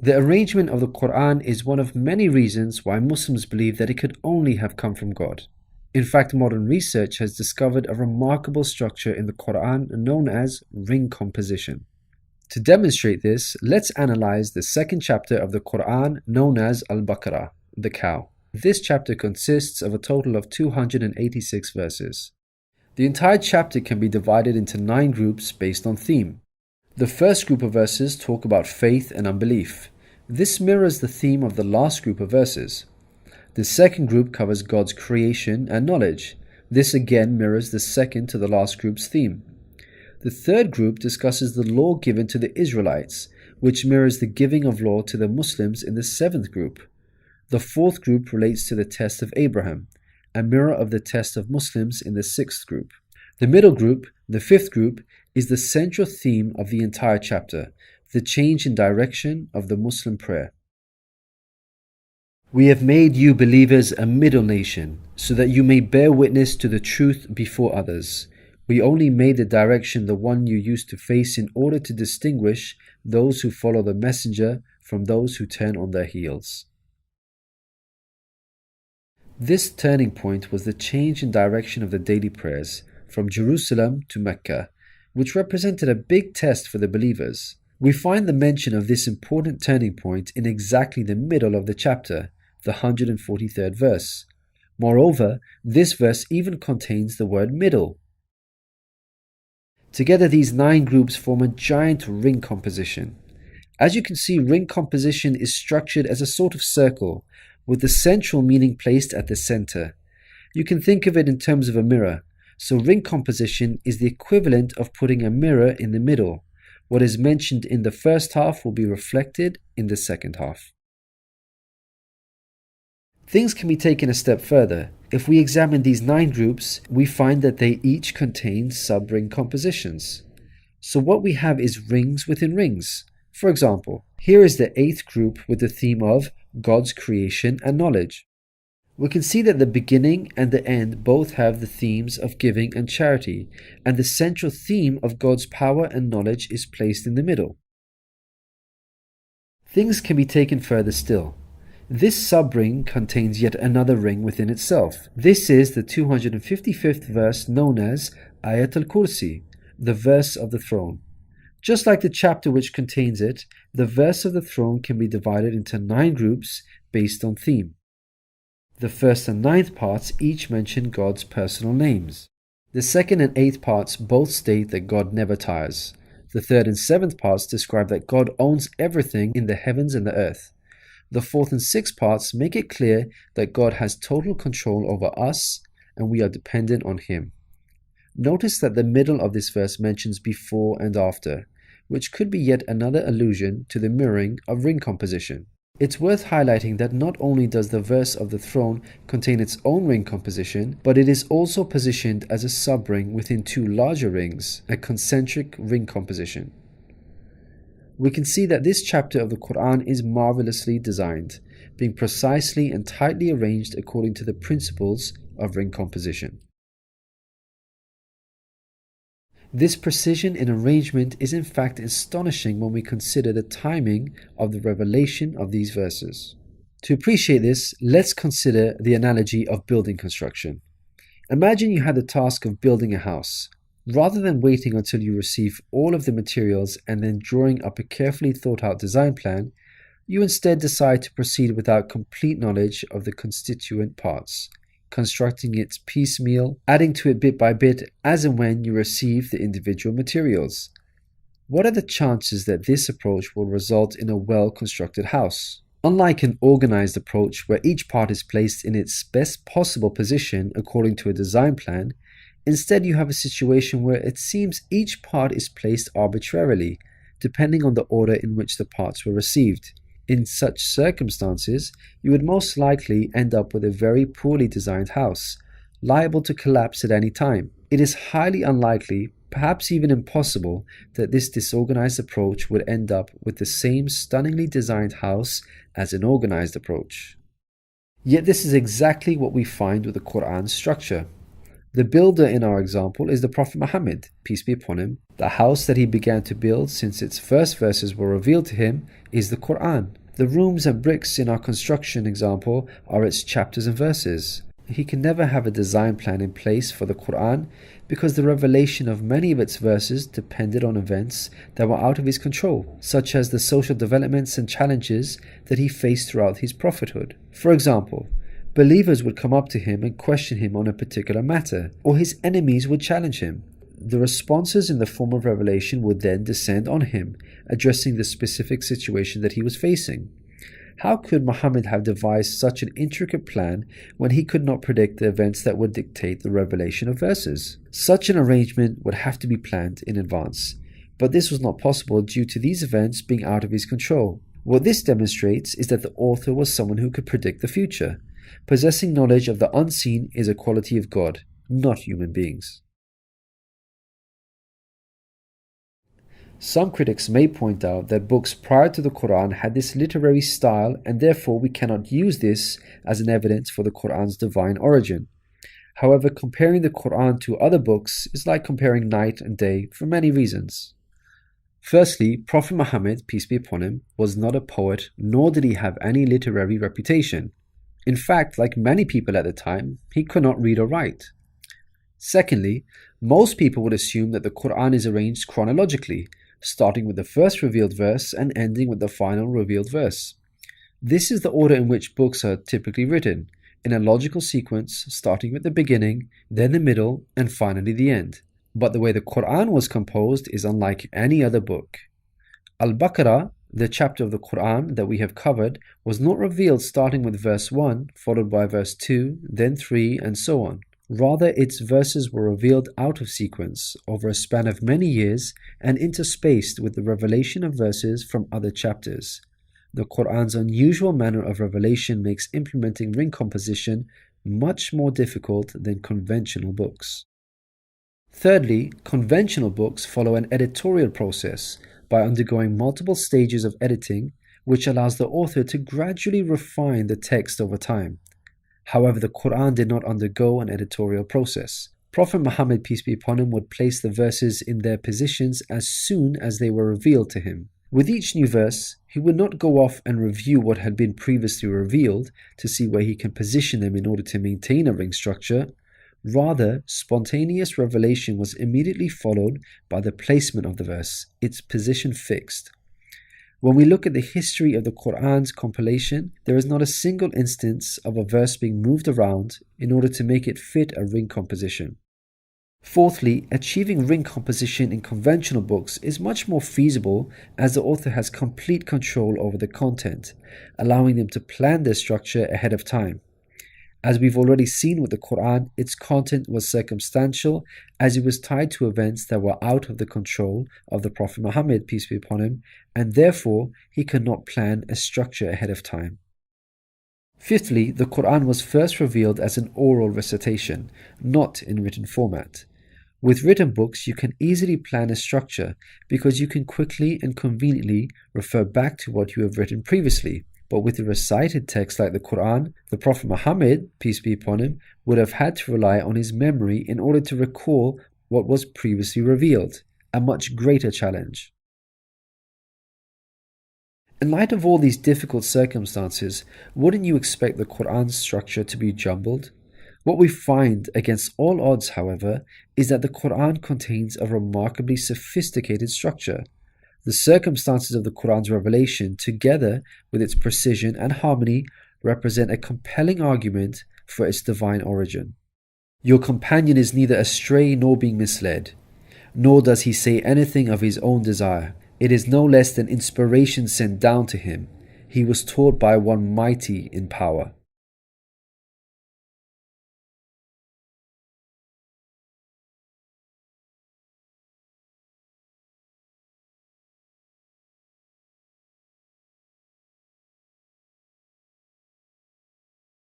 The arrangement of the Quran is one of many reasons why Muslims believe that it could only have come from God. In fact, modern research has discovered a remarkable structure in the Quran known as ring composition. To demonstrate this, let's analyze the second chapter of the Quran known as Al-Baqarah, the cow. This chapter consists of a total of 286 verses. The entire chapter can be divided into 9 groups based on theme. The first group of verses talk about faith and unbelief. This mirrors the theme of the last group of verses. The second group covers God's creation and knowledge. This again mirrors the second to the last group's theme. The third group discusses the law given to the Israelites, which mirrors the giving of law to the Muslims in the 7th group. The fourth group relates to the test of Abraham, a mirror of the test of Muslims in the 6th group. The middle group, the 5th group, is the central theme of the entire chapter, the change in direction of the Muslim prayer. We have made you believers a middle nation, so that you may bear witness to the truth before others. We only made the direction the one you used to face in order to distinguish those who follow the messenger from those who turn on their heels. This turning point was the change in direction of the daily prayers from Jerusalem to Mecca, which represented a big test for the believers. We find the mention of this important turning point in exactly the middle of the chapter, the 143rd verse. Moreover, this verse even contains the word middle. Together, these 9 groups form a giant ring composition. As you can see, ring composition is structured as a sort of circle, with the central meaning placed at the center. You can think of it in terms of a mirror. So ring composition is the equivalent of putting a mirror in the middle. What is mentioned in the first half will be reflected in the second half. Things can be taken a step further. If we examine these 9 groups, we find that they each contain sub-ring compositions. So what we have is rings within rings. For example, here is the 8th group with the theme of God's creation and knowledge. We can see that the beginning and the end both have the themes of giving and charity, and the central theme of God's power and knowledge is placed in the middle. Things can be taken further still. This sub-ring contains yet another ring within itself. This is the 255th verse known as Ayat al-Kursi, the verse of the throne. Just like the chapter which contains it, the verse of the throne can be divided into 9 groups based on theme. The first and 9th parts each mention God's personal names. The 2nd and 8th parts both state that God never tires. The 3rd and 7th parts describe that God owns everything in the heavens and the earth. The 4th and 6th parts make it clear that God has total control over us and we are dependent on Him. Notice that the middle of this verse mentions before and after, which could be yet another allusion to the mirroring of ring composition. It's worth highlighting that not only does the verse of the throne contain its own ring composition, but it is also positioned as a sub-ring within 2 larger rings, a concentric ring composition. We can see that this chapter of the Quran is marvelously designed, being precisely and tightly arranged according to the principles of ring composition. This precision in arrangement is in fact astonishing when we consider the timing of the revelation of these verses. To appreciate this, let's consider the analogy of building construction. Imagine you had the task of building a house. Rather than waiting until you receive all of the materials and then drawing up a carefully thought out design plan, you instead decide to proceed without complete knowledge of the constituent parts, constructing it piecemeal, adding to it bit by bit as and when you receive the individual materials. What are the chances that this approach will result in a well-constructed house? Unlike an organized approach where each part is placed in its best possible position according to a design plan, instead you have a situation where it seems each part is placed arbitrarily, depending on the order in which the parts were received. In such circumstances, you would most likely end up with a very poorly designed house, liable to collapse at any time. It is highly unlikely, perhaps even impossible, that this disorganized approach would end up with the same stunningly designed house as an organized approach. Yet this is exactly what we find with the Quran's structure. The builder in our example is the Prophet Muhammad, peace be upon him. The house that he began to build since its first verses were revealed to him is the Quran. The rooms and bricks in our construction example are its chapters and verses. He can never have a design plan in place for the Quran because the revelation of many of its verses depended on events that were out of his control, such as the social developments and challenges that he faced throughout his prophethood. For example, believers would come up to him and question him on a particular matter, or his enemies would challenge him. The responses in the form of revelation would then descend on him, addressing the specific situation that he was facing. How could Muhammad have devised such an intricate plan when he could not predict the events that would dictate the revelation of verses? Such an arrangement would have to be planned in advance, but this was not possible due to these events being out of his control. What this demonstrates is that the author was someone who could predict the future. Possessing knowledge of the unseen is a quality of God, not human beings. Some critics may point out that books prior to the Quran had this literary style and therefore we cannot use this as an evidence for the Quran's divine origin. However, comparing the Quran to other books is like comparing night and day for many reasons. Firstly, Prophet Muhammad, peace be upon him, was not a poet nor did he have any literary reputation. In fact, like many people at the time, he could not read or write. Secondly, most people would assume that the Quran is arranged chronologically, starting with the first revealed verse and ending with the final revealed verse. This is the order in which books are typically written, in a logical sequence starting with the beginning, then the middle, and finally the end. But the way the Quran was composed is unlike any other book. Al-Baqarah, the chapter of the Quran that we have covered, was not revealed starting with verse 1, followed by verse 2, then 3, and so on. Rather, its verses were revealed out of sequence over a span of many years and interspaced with the revelation of verses from other chapters. The Quran's unusual manner of revelation makes implementing ring composition much more difficult than conventional books. Thirdly, conventional books follow an editorial process by undergoing multiple stages of editing, which allows the author to gradually refine the text over time. However, the Quran did not undergo an editorial process. Prophet Muhammad, peace be upon him, would place the verses in their positions as soon as they were revealed to him. With each new verse, he would not go off and review what had been previously revealed to see where he can position them in order to maintain a ring structure. Rather, spontaneous revelation was immediately followed by the placement of the verse, its position fixed. When we look at the history of the Quran's compilation, there is not a single instance of a verse being moved around in order to make it fit a ring composition. Fourthly, achieving ring composition in conventional books is much more feasible as the author has complete control over the content, allowing them to plan their structure ahead of time. As we've already seen with the Quran, its content was circumstantial as it was tied to events that were out of the control of the Prophet Muhammad, peace be upon him, and therefore he could not plan a structure ahead of time. Fifthly, the Quran was first revealed as an oral recitation, not in written format. With written books, you can easily plan a structure because you can quickly and conveniently refer back to what you have written previously. But with a recited text like the Quran, the Prophet Muhammad, peace be upon him, would have had to rely on his memory in order to recall what was previously revealed, a much greater challenge. In light of all these difficult circumstances, wouldn't you expect the Quran's structure to be jumbled? What we find, against all odds, however, is that the Quran contains a remarkably sophisticated structure. The circumstances of the Quran's revelation, together with its precision and harmony, represent a compelling argument for its divine origin. Your companion is neither astray nor being misled, nor does he say anything of his own desire. It is no less than inspiration sent down to him. He was taught by one mighty in power.